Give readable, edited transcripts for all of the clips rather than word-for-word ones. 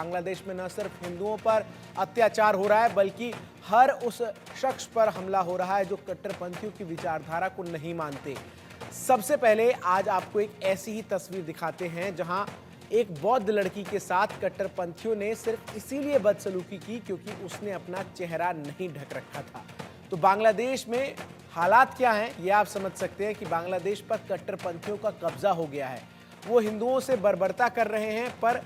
बांग्लादेश में न सिर्फ हिंदुओं पर अत्याचार हो रहा है बल्कि हर उस शख्स पर हमला हो रहा है जो कट्टरपंथियों की विचारधारा को नहीं मानते। सबसे पहले आज आपको एक ऐसी ही तस्वीर दिखाते हैं जहां एक बौद्ध लड़की के साथ कट्टरपंथियों ने सिर्फ इसीलिए बदसलूकी की क्योंकि उसने अपना चेहरा नहीं ढक रखा था। तो बांग्लादेश में हालात क्या हैं ये आप समझ सकते हैं कि बांग्लादेश पर कट्टरपंथियों का कब्जा हो गया है। वो हिंदुओं से बर्बरता कर रहे हैं पर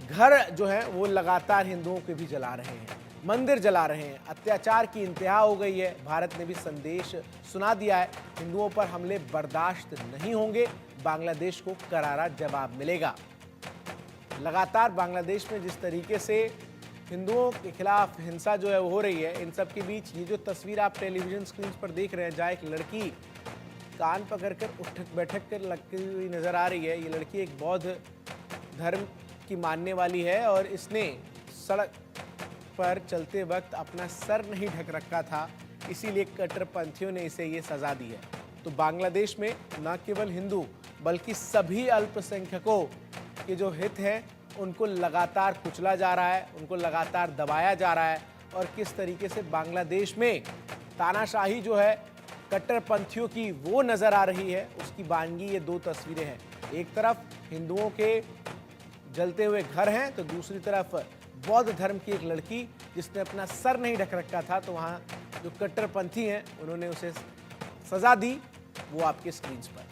घर जो है वो लगातार हिंदुओं के भी जला रहे हैं, मंदिर जला रहे हैं। अत्याचार की इंतहा हो गई है। भारत ने भी संदेश सुना दिया है, हिंदुओं पर हमले बर्दाश्त नहीं होंगे, बांग्लादेश को करारा जवाब मिलेगा। लगातार बांग्लादेश में जिस तरीके से हिंदुओं के खिलाफ हिंसा जो है वो हो रही है, इन सब के बीच ये जो तस्वीर आप टेलीविजन स्क्रीन पर देख रहे हैं जहाँ एक लड़की कान पकड़कर उठक बैठक कर लगती हुई नजर आ रही है। ये लड़की एक बौद्ध धर्म की मानने वाली है और इसने सड़क पर चलते वक्त अपना सर नहीं ढक रखा था, इसीलिए कट्टरपंथियों ने इसे ये सजा दी है। तो बांग्लादेश में न केवल हिंदू बल्कि सभी अल्पसंख्यकों के जो हित हैं उनको लगातार कुचला जा रहा है, उनको लगातार दबाया जा रहा है। और किस तरीके से बांग्लादेश में तानाशाही जो है कट्टरपंथियों की वो नज़र आ रही है, उसकी बानगी ये दो तस्वीरें हैं। एक तरफ हिंदुओं के जलते हुए घर हैं तो दूसरी तरफ बौद्ध धर्म की एक लड़की जिसने अपना सर नहीं ढक रखा था। तो वहाँ जो कट्टरपंथी हैं उन्होंने उसे सजा दी, वो आपके स्क्रीन पर।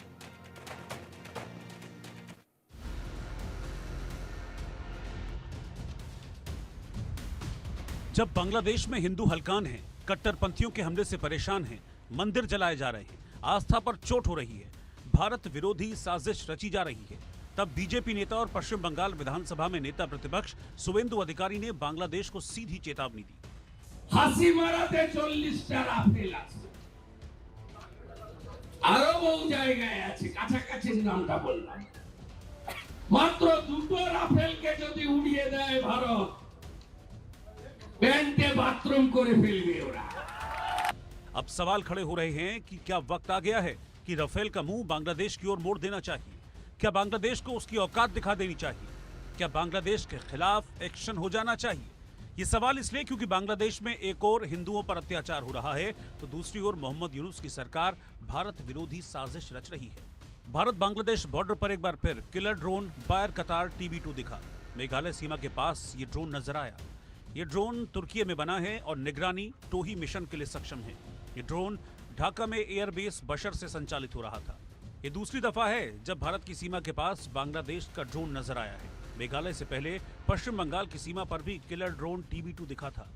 जब बांग्लादेश में हिंदू हलकान हैं, कट्टरपंथियों के हमले से परेशान हैं, मंदिर जलाए जा रहे हैं, आस्था पर चोट हो रही है, भारत विरोधी साजिश रची जा रही है, तब बीजेपी नेता और पश्चिम बंगाल विधानसभा में नेता प्रतिपक्ष शुवेंदु अधिकारी ने बांग्लादेश को सीधी चेतावनी दी। फांसी माराते 40টা রাফেল আছে, আরো বহু জায়গায় আছে, কাছাকাছি নামটা বললাম। মাত্র দুটো রাফেলকে যদি উড়িয়ে দেয় ভারত, প্যান্টে বাথরুম করে ফেলবে ওরা। अब सवाल खड़े हो रहे हैं कि क्या वक्त आ गया है कि राफेल का मुंह बांग्लादेश की ओर मोड़ देना चाहिए? क्या बांग्लादेश को उसकी औकात दिखा देनी चाहिए? क्या बांग्लादेश के खिलाफ एक्शन हो जाना चाहिए? ये सवाल इसलिए क्योंकि बांग्लादेश में एक और हिंदुओं पर अत्याचार हो रहा है तो दूसरी ओर मोहम्मद यूनुस की सरकार भारत विरोधी साजिश रच रही है। भारत बांग्लादेश बॉर्डर पर एक बार फिर किलर ड्रोन बायर कतार TB2 दिखा। मेघालय सीमा के पास ये ड्रोन नजर आया। ये ड्रोन तुर्की में बना है और निगरानी टोही मिशन के लिए सक्षम है। ये ड्रोन ढाका में एयरबेस बशर से संचालित हो रहा था। ये दूसरी दफा है जब भारत की सीमा के पास बांग्लादेश का ड्रोन नजर आया है। मेघालय से पहले पश्चिम बंगाल की सीमा पर भी किलर ड्रोन TB2 दिखा था।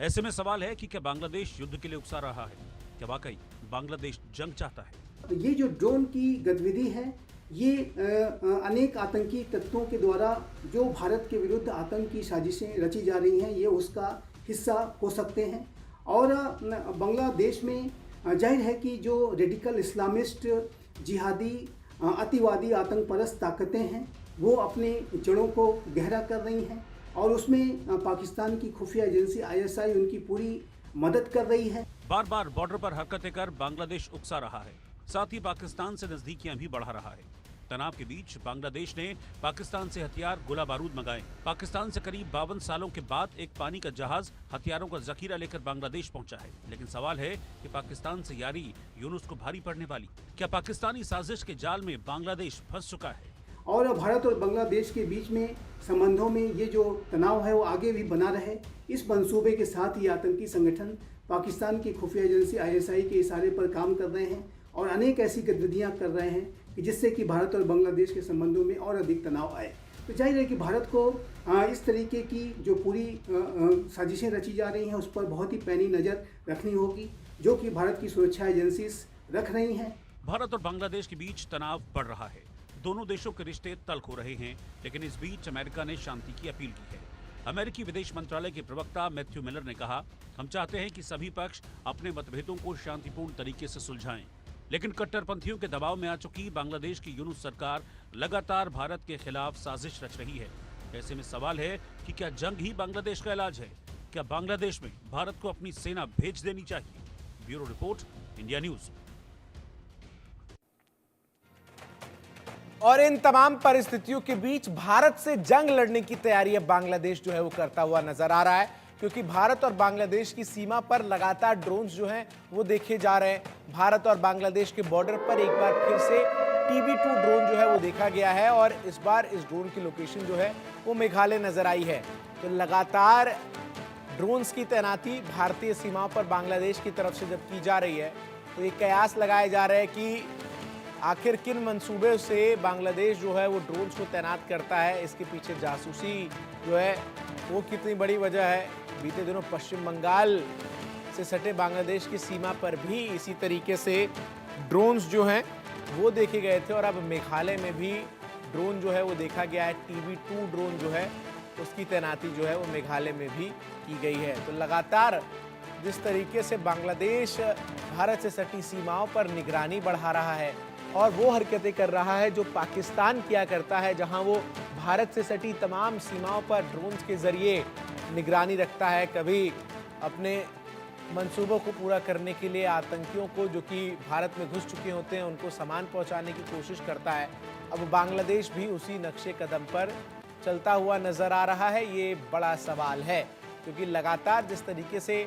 ऐसे में सवाल है कि क्या बांग्लादेश युद्ध के लिए उकसा रहा है? क्या वाकई बांग्लादेश जंग चाहता है? तो ये जो ड्रोन की गतिविधि है ये अनेक आतंकी तत्वों के द्वारा जो भारत के विरुद्ध आतंक की साजिशें रची जा रही हैं, ये उसका हिस्सा हो सकते हैं। और बांग्लादेश में जाहिर है कि जो रेडिकल इस्लामिस्ट जिहादी अतिवादी आतंक परस्त ताकतें हैं वो अपने जड़ों को गहरा कर रही हैं और उसमें पाकिस्तान की खुफिया एजेंसी ISI उनकी पूरी मदद कर रही है। बार बार बॉर्डर पर हरकतें कर बांग्लादेश उकसा रहा है, साथ ही पाकिस्तान से नजदीकियां भी बढ़ा रहा है। तनाव के बीच बांग्लादेश ने पाकिस्तान से हथियार गोला बारूद मंगाए। पाकिस्तान से करीब 52 सालों के बाद एक पानी का जहाज हथियारों का जखीरा लेकर बांग्लादेश पहुंचा है। लेकिन सवाल है कि पाकिस्तान से यारी यूनुस को भारी पड़ने वाली। क्या पाकिस्तानी साजिश के जाल में बांग्लादेश फंस चुका है? और भारत और बांग्लादेश के बीच में संबंधों में ये जो तनाव है वो आगे भी बना रहे, इस मंसूबे के साथ ये आतंकी संगठन पाकिस्तान की खुफिया एजेंसी ISI के इशारे पर काम कर रहे हैं और अनेक ऐसी गतिविधियां कर रहे हैं कि जिससे कि भारत और बांग्लादेश के संबंधों में और अधिक तनाव आए। तो जाहिर है कि भारत को इस तरीके की जो पूरी साजिशें रची जा रही हैं उस पर बहुत ही पैनी नज़र रखनी होगी, जो कि भारत की सुरक्षा एजेंसीज रख रही हैं। भारत और बांग्लादेश के बीच तनाव बढ़ रहा है, दोनों देशों के रिश्ते तल्ख हो रहे हैं, लेकिन इस बीच अमेरिका ने शांति की अपील की है। अमेरिकी विदेश मंत्रालय के प्रवक्ता मैथ्यू मिलर ने कहा, हम चाहते हैं कि सभी पक्ष अपने मतभेदों को शांतिपूर्ण तरीके से सुलझाएं। लेकिन कट्टरपंथियों के दबाव में आ चुकी बांग्लादेश की यूनुस सरकार लगातार भारत के खिलाफ साजिश रच रही है। ऐसे में सवाल है कि क्या जंग ही बांग्लादेश का इलाज है? क्या बांग्लादेश में भारत को अपनी सेना भेज देनी चाहिए? Bureau report, India news. और इन तमाम परिस्थितियों के बीच भारत से जंग लड़ने की तैयारी अब बांग्लादेश जो है वो करता हुआ नजर आ रहा है, क्योंकि भारत और बांग्लादेश की सीमा पर लगातार ड्रोन्स जो हैं वो देखे जा रहे हैं। भारत और बांग्लादेश के बॉर्डर पर एक बार फिर से TB2 ड्रोन जो है वो देखा गया है और इस बार इस ड्रोन की लोकेशन जो है वो मेघालय नजर आई है। तो लगातार ड्रोन्स की तैनाती भारतीय सीमाओं पर बांग्लादेश की तरफ से जब की जा रही है तो ये कयास लगाए जा रहे हैं कि आखिर किन मंसूबे से बांग्लादेश जो है वो ड्रोन्स को तैनात करता है, इसके पीछे जासूसी जो है वो कितनी बड़ी वजह है। बीते दिनों पश्चिम बंगाल से सटे बांग्लादेश की सीमा पर भी इसी तरीके से ड्रोन्स जो हैं वो देखे गए थे और अब मेघालय में भी ड्रोन जो है वो देखा गया है। TB2 ड्रोन जो है उसकी तैनाती जो है वो मेघालय में भी की गई है। तो लगातार जिस तरीके से बांग्लादेश भारत से सटी सीमाओं पर निगरानी बढ़ा रहा है और वो हरकतें कर रहा है जो पाकिस्तान किया करता है, जहां वो भारत से सटी तमाम सीमाओं पर ड्रोन्स के जरिए निगरानी रखता है, कभी अपने मंसूबों को पूरा करने के लिए आतंकियों को जो कि भारत में घुस चुके होते हैं उनको सामान पहुंचाने की कोशिश करता है। अब बांग्लादेश भी उसी नक्शे कदम पर चलता हुआ नजर आ रहा है। ये बड़ा सवाल है क्योंकि लगातार जिस तरीके से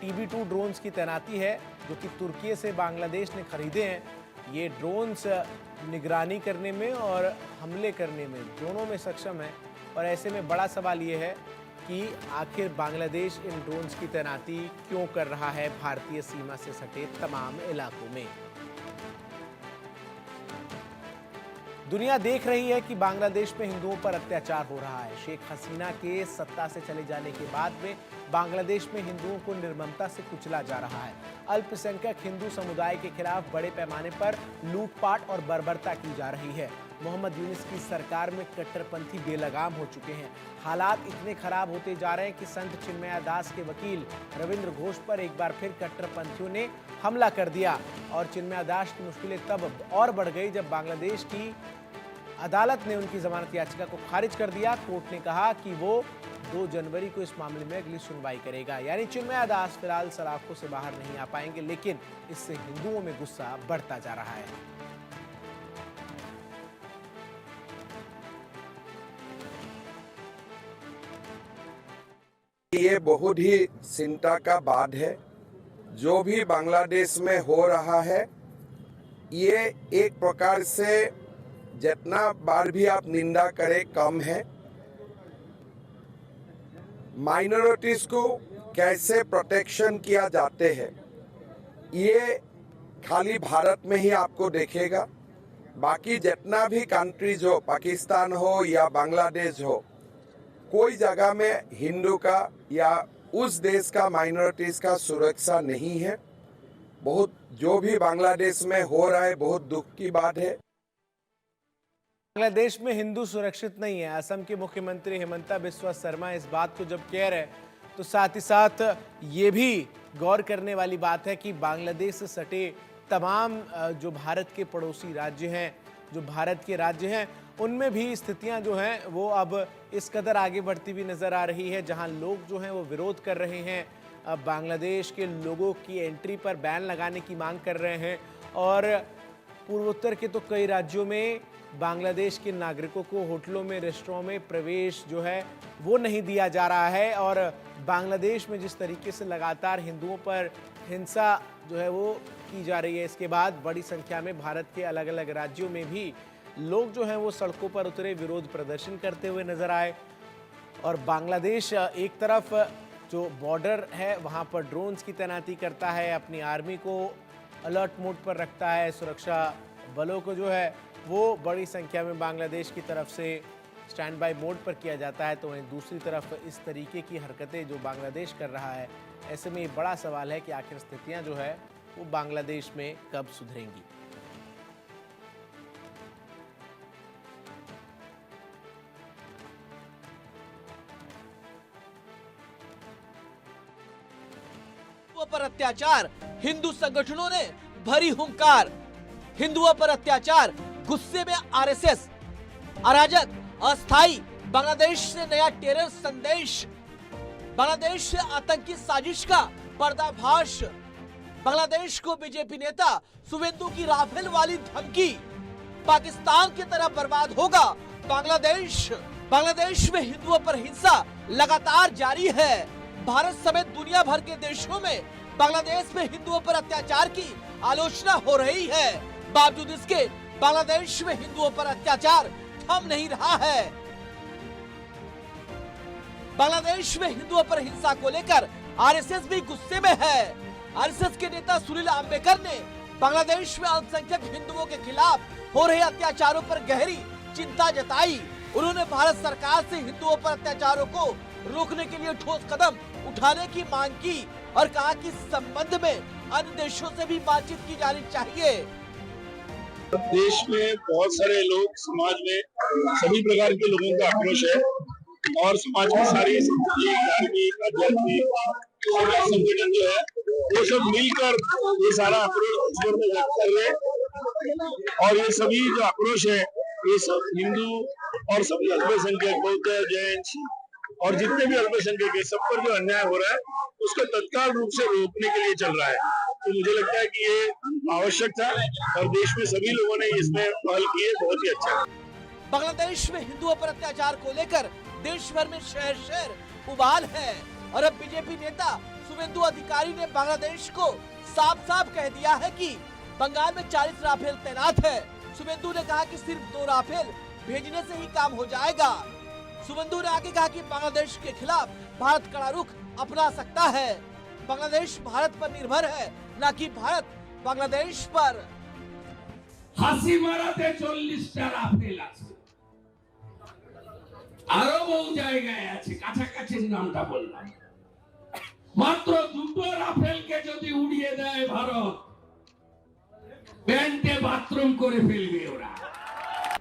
TB2 ड्रोन्स की तैनाती है जो कि तुर्की से बांग्लादेश ने खरीदे हैं, ये ड्रोन्स निगरानी करने में और हमले करने में दोनों में सक्षम है। और ऐसे में बड़ा सवाल ये है कि आखिर बांग्लादेश इन ड्रोन्स की तैनाती क्यों कर रहा है भारतीय सीमा से सटे तमाम इलाकों में। दुनिया देख रही है कि बांग्लादेश में हिंदुओं पर अत्याचार हो रहा है। शेख हसीना के सत्ता से चले जाने के बाद में बांग्लादेश में हिंदुओं को निर्ममता से कुचला जा रहा है। अल्पसंख्यक हिंदू समुदाय के खिलाफ बड़े पैमाने पर लूटपाट और बर्बरता की जा रही है। मोहम्मद यूनुस की सरकार में कट्टरपंथी बेलगाम हो चुके हैं। हालात इतने खराब होते जा रहे हैं कि संत चिन्मया दास के वकील रविंद्र घोष पर एक बार फिर कट्टरपंथियों ने हमला कर दिया और चिन्मया दास की मुश्किलें तब और बढ़ गई जब बांग्लादेश की अदालत ने उनकी जमानत याचिका को खारिज कर दिया। कोर्ट ने कहा कि वो 2 जनवरी को इस मामले में अगली सुनवाई करेगा। यानी चिन्मया दास फिलहाल सलाखों से बाहर नहीं आ पाएंगे, लेकिन इससे हिंदुओं में गुस्सा बढ़ता जा रहा है। ये बहुत ही चिंता का बात है। जो भी बांग्लादेश में हो रहा है ये एक प्रकार से जितना बार भी आप निंदा करें कम है। माइनॉरिटीज को कैसे प्रोटेक्शन किया जाते हैं ये खाली भारत में ही आपको देखेगा। बाकी जितना भी कंट्रीज हो, पाकिस्तान हो या बांग्लादेश हो, कोई जगह में हिंदू का या उस देश का माइनॉरिटीज का सुरक्षा नहीं है। बहुत जो भी बांग्लादेश में हो रहा है बहुत दुख की बात है। बांग्लादेश में हिंदू सुरक्षित नहीं है। असम के मुख्यमंत्री हिमंता बिस्वा शर्मा इस बात को जब कह रहे हैं तो साथ ही साथ ये भी गौर करने वाली बात है कि बांग्लादेश से सटे तमाम जो भारत के पड़ोसी राज्य हैं, जो भारत के राज्य हैं, उनमें भी स्थितियां जो हैं वो अब इस कदर आगे बढ़ती हुई नजर आ रही है, जहां लोग जो हैं वो विरोध कर रहे हैं, अब बांग्लादेश के लोगों की एंट्री पर बैन लगाने की मांग कर रहे हैं। और पूर्वोत्तर के तो कई राज्यों में बांग्लादेश के नागरिकों को होटलों में, रेस्टोरों में प्रवेश जो है वो नहीं दिया जा रहा है। और बांग्लादेश में जिस तरीके से लगातार हिंदुओं पर हिंसा जो है वो की जा रही है, इसके बाद बड़ी संख्या में भारत के अलग अलग राज्यों में भी लोग जो हैं वो सड़कों पर उतरे, विरोध प्रदर्शन करते हुए नजर आए। और बांग्लादेश एक तरफ जो बॉर्डर है वहाँ पर ड्रोन्स की तैनाती करता है, अपनी आर्मी को अलर्ट मोड पर रखता है, सुरक्षा बलों को जो है वो बड़ी संख्या में बांग्लादेश की तरफ से स्टैंड बाय मोड पर किया जाता है। तो वहीं दूसरी तरफ इस तरीके की हरकतें जो बांग्लादेश कर रहा है, ऐसे में ये बड़ा सवाल है कि आखिर स्थितियां जो है वो बांग्लादेश में कब सुधरेंगी। पर अत्याचार, हिंदू संगठनों ने भरी हुंकार। हिंदुओं पर अत्याचार, गुस्से में आरएसएस, अराजक, अस्थाई, बांग्लादेश से नया टेरर संदेश, बांग्लादेश से आतंकी साजिश का पर्दाफाश, बांग्लादेश को बीजेपी नेता शुवेंदु की राफेल वाली धमकी, पाकिस्तान की तरह बर्बाद होगा बांग्लादेश में हिंदुओं पर हिंसा लगातार जारी है। भारत समेत दुनिया भर के देशों में बांग्लादेश में हिंदुओं पर अत्याचार की आलोचना हो रही है। बावजूद इसके बांग्लादेश में हिंदुओं पर अत्याचार थम नहीं रहा है। बांग्लादेश में हिंदुओं पर हिंसा को लेकर आरएसएस भी गुस्से में है। आरएसएस के नेता सुनील अंबेकर ने बांग्लादेश में अल्पसंख्यक हिंदुओं के खिलाफ हो रहे अत्याचारों पर गहरी चिंता जताई। उन्होंने भारत सरकार से हिंदुओं पर अत्याचारों को रोकने के लिए ठोस कदम उठाने की मांग की और कहा कि इस संबंध में अन्य देशों से भी बातचीत की जानी चाहिए। देश में बहुत सारे लोग, समाज में सभी प्रकार के लोगों का आक्रोश है और समाज की सारी धार्मिक, आध्यात्मिक संगठन जो है वो सब मिलकर ये सारा आक्रोश व्यक्त कर रहे हैं। और ये सभी जो आक्रोश है ये सब हिंदू और सभी अल्पसंख्यक, बौद्ध, जैन और जितने भी अल्पसंख्यक है सब पर जो अन्याय हो रहा है उसको तत्काल रूप से रोकने के लिए चल रहा है। तो मुझे लगता है कि ये आवश्यक था और देश में सभी लोगों ने इसमें पहल की है, बहुत ही अच्छा। बांग्लादेश में हिंदुओं पर अत्याचार को लेकर देश भर में शहर शहर उबाल है और अब बीजेपी नेता शुभेंदु अधिकारी ने बांग्लादेश को साफ साफ कह दिया है कि बंगाल में 40 राफेल तैनात है। शुभेंदु ने कहा कि सिर्फ 2 राफेल भेजने से ही काम हो जाएगा। शुभेंदु ने आगे कहा कि बांग्लादेश के खिलाफ भारत कड़ा रुख अपना सकता है। बांग्लादेश भारत पर निर्भर है, न कि भारत बांग्लादेश पर। হাসি মারাতে 40টা রাফেল আছে, আরো বহু জায়গায় আছে, কাছাকাছি নামটা বললাম। মাত্র 2টো রাফেলকে যদি উড়িয়ে দেয় ভারত, প্যান্টে বাথরুম করে ফেলবে ওরা।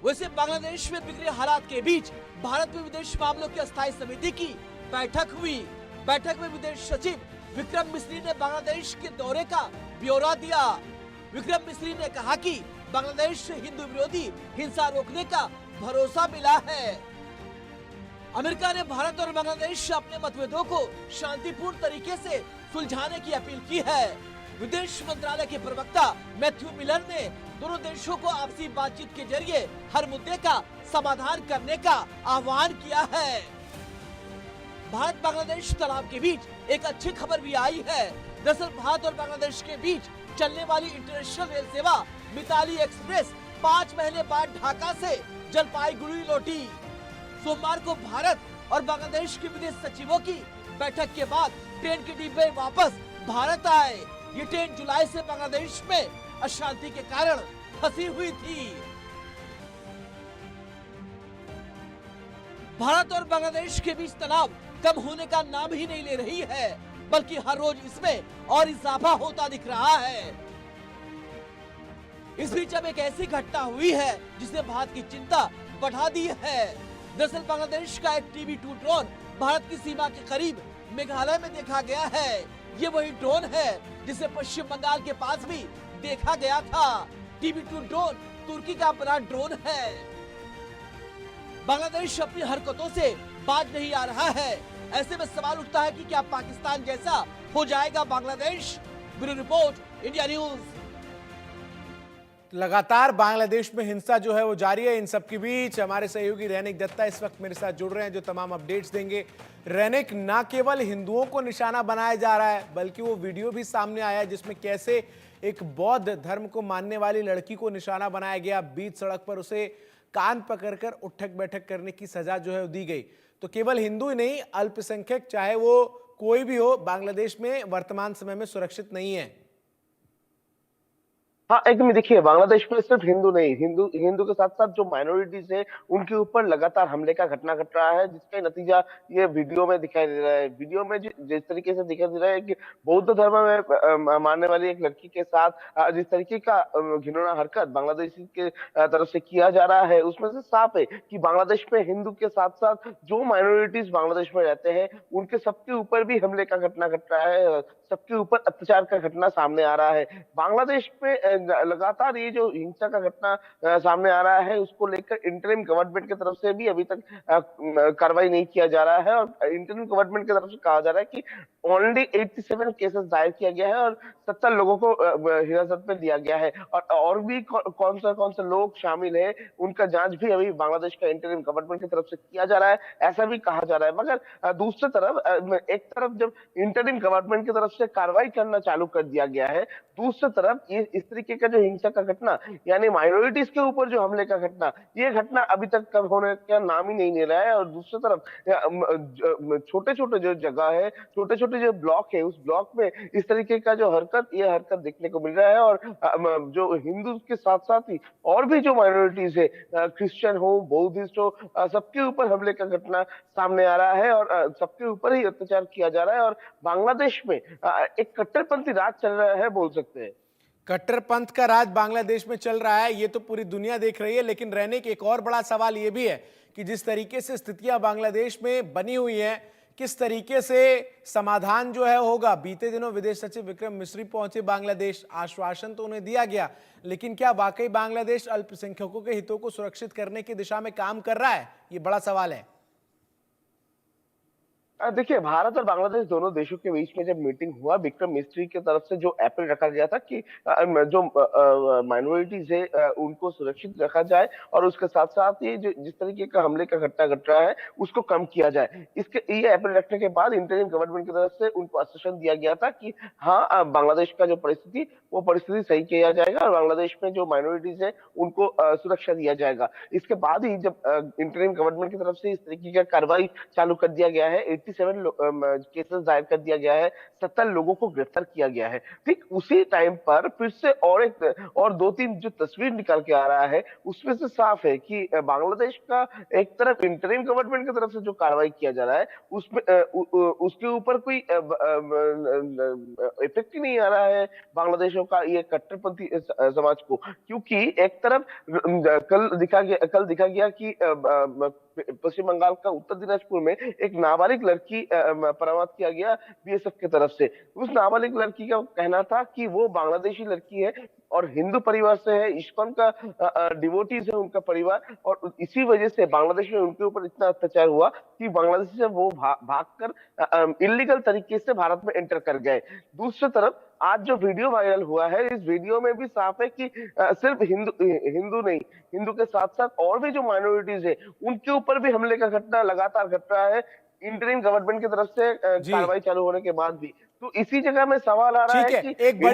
वैसे बांग्लादेश में बिगड़े हालात के बीच भारत में विदेश मामलों की अस्थायी समिति की बैठक हुई। बैठक में विदेश सचिव विक्रम मिस्री ने बांग्लादेश के दौरे का ब्यौरा दिया। विक्रम मिस्री ने कहा कि बांग्लादेश से हिंदू विरोधी हिंसा रोकने का भरोसा मिला है। अमेरिका ने भारत और बांग्लादेश से अपने मतभेदों को शांतिपूर्ण तरीके से सुलझाने की अपील की है। विदेश मंत्रालय के प्रवक्ता मैथ्यू मिलर ने दोनों देशों को आपसी बातचीत के जरिए हर मुद्दे का समाधान करने का आह्वान किया है। भारत बांग्लादेश तनाव के बीच एक अच्छी खबर भी आई है। दरअसल भारत और बांग्लादेश के बीच चलने वाली इंटरनेशनल रेल सेवा मिताली एक्सप्रेस 5 महीने बाद ढाका से जलपाईगुड़ी लौटी। सोमवार को भारत और बांग्लादेश के विदेश सचिवों की बैठक के बाद ट्रेन के डिब्बे वापस भारत आए। ये ट्रेन जुलाई से बांग्लादेश में अशांति के कारण फंसी हुई थी। भारत और बांग्लादेश के बीच तनाव कम होने का नाम ही नहीं ले रही है, बल्कि हर रोज इसमें और इजाफा होता दिख रहा है। इस बीच अब एक ऐसी घटना हुई है जिसने भारत की चिंता बढ़ा दी है। दरअसल बांग्लादेश का एक TB2 ड्रोन भारत की सीमा के करीब मेघालय में देखा गया है। ये वही ड्रोन है जिसे पश्चिम बंगाल के पास भी देखा गया था। TB2 ड्रोन तुर्की का बड़ा ड्रोन है। बांग्लादेश अपनी हरकतों से बाज नहीं आ रहा है। ऐसे में सवाल उठता है कि क्या पाकिस्तान जैसा हो जाएगा Bangladesh. Bureau report, India news. लगातार बांग्लादेश में हिंसा जो है वो जारी है। इन सब के बीच हमारे सहयोगी रैनिक दत्ता इस वक्त मेरे साथ जुड़ रहे हैं जो तमाम अपडेट्स देंगे। रैनिक, ना केवल हिंदुओं को निशाना बनाया जा रहा है बल्कि वो वीडियो भी सामने आया है जिसमें कैसे एक बौद्ध धर्म को मानने वाली लड़की को निशाना बनाया गया। बीच सड़क पर उसे कान पकड़कर उठक बैठक करने की सजा जो है वो दी गई। तो केवल हिंदू ही नहीं, अल्पसंख्यक चाहे वो कोई भी हो, बांग्लादेश में वर्तमान समय में सुरक्षित नहीं है। हाँ, एकदम देखिए, बांग्लादेश में सिर्फ हिंदू नहीं, हिंदू के साथ साथ जो माइनॉरिटीज है उनके ऊपर लगातार हमले का घटना घट रहा है, जिसका नतीजा ये वीडियो में दिखाई दे रहा है। वीडियो में जिस तरीके से दिखाई दे रहा है कि बौद्ध धर्म में मानने वाली एक लड़की के साथ जिस तरीके का घिनौना हरकत बांग्लादेशी के तरफ से किया जा रहा है, उसमें से साफ है कि बांग्लादेश में हिंदू के साथ साथ जो माइनॉरिटीज बांग्लादेश में रहते हैं उनके सबके ऊपर भी हमले का घटना घट रहा है, सबके ऊपर अत्याचार का घटना सामने आ रहा है। बांग्लादेश में लगातार ये जो हिंसा का घटना सामने आ रहा है, उसको लेकर इंटरिम गवर्नमेंट की तरफ से भी अभी तक कार्रवाई नहीं किया जा रहा है। और इंटरिम गवर्नमेंट की तरफ से कहा जा रहा है कि ओनली 87 केसेस दायर किया गया है और 70 लोगों को हिरासत में लिया गया है। और भी कौन से लोग शामिल है, उनका जांच भी अभी बांग्लादेश का इंटरिम गवर्नमेंट की तरफ से किया जा रहा है, ऐसा भी कहा जा रहा है। मगर दूसरी तरफ एक तरफ जब इंटरिम गवर्नमेंट की तरफ से कार्रवाई करना चालू कर दिया गया है, दूसरी तरफ ये इस तरीके का जो हिंसा का घटना, यानी माइनॉरिटीज के ऊपर जो हमले का घटना, ये घटना अभी तक कब होने का नाम ही नहीं ले रहा है। और दूसरी तरफ छोटे छोटे जो जगह है, छोटे छोटे जो ब्लॉक है, उस ब्लॉक में इस तरीके का जो ये हरकत देखने को मिल रहा है। और जो हिंदू के साथ साथ ही और भी जो माइनॉरिटीज है, क्रिश्चियन हो, बौद्धिस्ट हो, सबके ऊपर हमले का घटना सामने आ रहा है और सबके ऊपर ही अत्याचार किया जा रहा है। और बांग्लादेश में एक कट्टरपंथी राज चल रहा है, बोल सकते हैं। कट्टरपंथ का राज बांग्लादेश में चल रहा है, ये तो पूरी दुनिया देख रही है। लेकिन रहने के एक और बड़ा सवाल ये भी है कि जिस तरीके से स्थितियां बांग्लादेश में बनी हुई हैं, किस तरीके से समाधान जो है होगा। बीते दिनों विदेश सचिव विक्रम मिस्री पहुंचे बांग्लादेश, आश्वासन तो उन्हें दिया गया, लेकिन क्या वाकई बांग्लादेश अल्पसंख्यकों के हितों को सुरक्षित करने की दिशा में काम कर रहा है, ये बड़ा सवाल है। देखिए, भारत और बांग्लादेश दोनों देशों के बीच में जब मीटिंग हुआ, विक्रम मिस्री की तरफ से जो अपील रखा गया था कि जो माइनॉरिटीज है उनको सुरक्षित रखा जाए और उसके साथ साथ ये जो जिस तरीके का हमले का घटना घट रहा है उसको कम किया जाए। ये अपील रखने के बाद इंटरिम गवर्नमेंट की तरफ से उनको आश्वासन दिया गया था कि हाँ, बांग्लादेश का जो परिस्थिति सही किया जाएगा और बांग्लादेश में जो माइनॉरिटीज है उनको सुरक्षा दिया जाएगा। इसके बाद ही जब इंटरिम गवर्नमेंट की तरफ से इस तरीके का कार्रवाई चालू कर दिया गया है, 87 केसेस दायर कर दिया गया है, 70 लोगों को गिरफ्तार किया गया है। ठीक उसी टाइम पर फिर से और 2-3 जो तस्वीर निकाल के आ रहा है, उसमें से साफ है कि बांग्लादेश का एक तरफ इंटरिम गवर्नमेंट की तरफ से जो कार्रवाई किया जा रहा है उसमें उसके ऊपर कोई इफेक्ट ही नहीं आ रहा है बांग्लादेशों का ये कट्टरपंथी समाज को। क्योंकि एक तरफ कल दिखा गया कि पश्चिम बंगाल का उत्तर दिनाजपुर में एक नाबालिग लड़की बरामद किया गया बीएसएफ की तरफ से। उस नाबालिग लड़की का कहना था कि वो बांग्लादेशी लड़की है और हिंदू परिवार से है, इस्कॉन का डिवोटीज है उनका परिवार, और इसी वजह से बांग्लादेश में उनके ऊपर इतना अत्याचार हुआ कि बांग्लादेश से वो भागकर इलीगल तरीके से भारत में एंटर कर गए। दूसरी तरफ आज जो वीडियो वायरल हुआ है, इस वीडियो में भी साफ है कि सिर्फ हिंदू नहीं, हिंदू के साथ साथ और भी जो माइनॉरिटीज है उनके ऊपर भी हमले का घटना लगातार घट रहा है इंटरिम गवर्नमेंट की तरफ से कार्रवाई चालू होने के बाद भी। तो इसी जगह में सवाल आ रहा है कि एक बड़ी